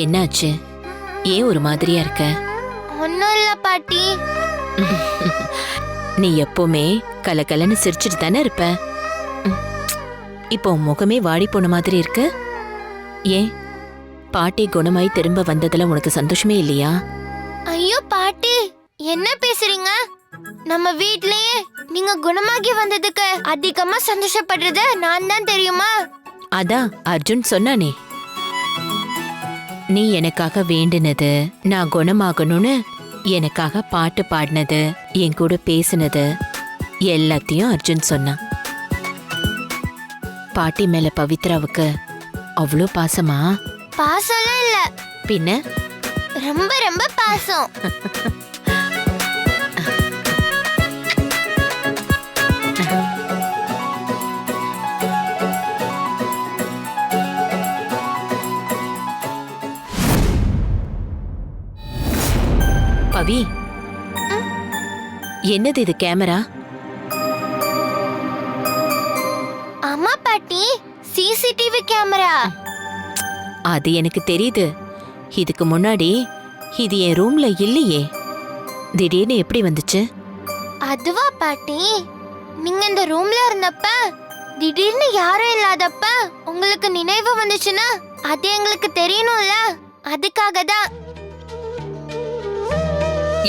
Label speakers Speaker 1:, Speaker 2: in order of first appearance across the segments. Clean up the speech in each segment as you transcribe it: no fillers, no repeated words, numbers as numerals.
Speaker 1: என்னாச்சு? ஏன் ஒரு மாதிரியா இருக்க?
Speaker 2: ஒன்னும் இல்ல பாட்டி.
Speaker 1: நீ எப்பவுமே கலகலன்னு சிரிச்சிட்டு தானே இருப்ப. இப்போ முகமே வாடி போன மாதிரி இருக்கு. ஏன் பாட்டி குணமாய் திரும்ப வந்ததுல உனக்கு சந்தோஷமே இல்லையா?
Speaker 2: ஐயோ பாட்டி, என்ன பேசுறீங்க? நம்ம வீட்லயே நீங்க குணமாகி வந்ததுக்கு அதிகமா சந்தோஷப்படுறது நான் தான், தெரியுமா?
Speaker 1: அதான் அர்ஜுன் சொன்னானே, நீ எனக்காக வேண்டினது, நான் குணமாகணும்னு எனக்காக பாட்டு பாடினது, என் கூட பேசினது எல்லாத்தையும் அர்ஜுன் சொன்னான். பாட்டி மேல பவித்ராவுக்கு அவ்வளோ பாசமா?
Speaker 2: பாசம்லாம் இல்ல,
Speaker 1: பின்ன
Speaker 2: ரொம்ப ரொம்ப பாசம்.
Speaker 1: பவி, என்னது இது கேமரா?
Speaker 2: ஆமா பாட்டி, சிசிடிவி கேமரா.
Speaker 1: அது எனக்கு தெரியுது. இதுக்கு முன்னாடி இது என் ரூம்ல இல்லையே, திடீர்னு எப்படி வந்துச்சு?
Speaker 2: அதுவா பாட்டி, நீங்க இந்த ரூம்ல இருந்தப்ப திடீர்னு யாரும் இல்லாதப்ப உங்களுக்கு நினைவு வந்துச்சுன்னா அது எங்களுக்கு தெரியணும்ல, அதுக்காக தான்.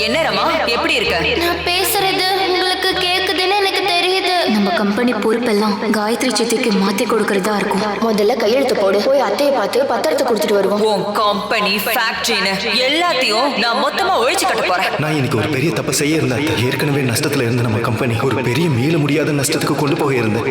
Speaker 3: என்ன ரமா, எப்படி இருக்க?
Speaker 2: நான் பேசுறது உங்களுக்கு கேக்குதுன்னு எனக்கு தெரியுது.
Speaker 4: நம்ம கம்பெனி பொறுப்பெல்லாம் காயத்ரி சித்திக்கு மாத்தி கொடுக்கறதா இருக்கும். முதல்ல கையெழுத்து போடு, போய் அத்தையை பார்த்து பத்திரத்தை கொடுத்துட்டு வருவோம்.
Speaker 3: உன் கம்பெனி ஃபேக்டரின்னு எல்லாத்தையும் நான் மொத்தமா ஒழிச்சு கட்ட போறேன்.
Speaker 5: நான் இன்னைக்கு ஒரு பெரிய தப்பு செய்ய இருந்தேன். ஏற்கனவே நஷ்டத்துல இருந்த நம்ம கம்பெனி ஒரு பெரிய மீள முடியாத நஷ்டத்துக்கு கொண்டு போக இருந்தேன்.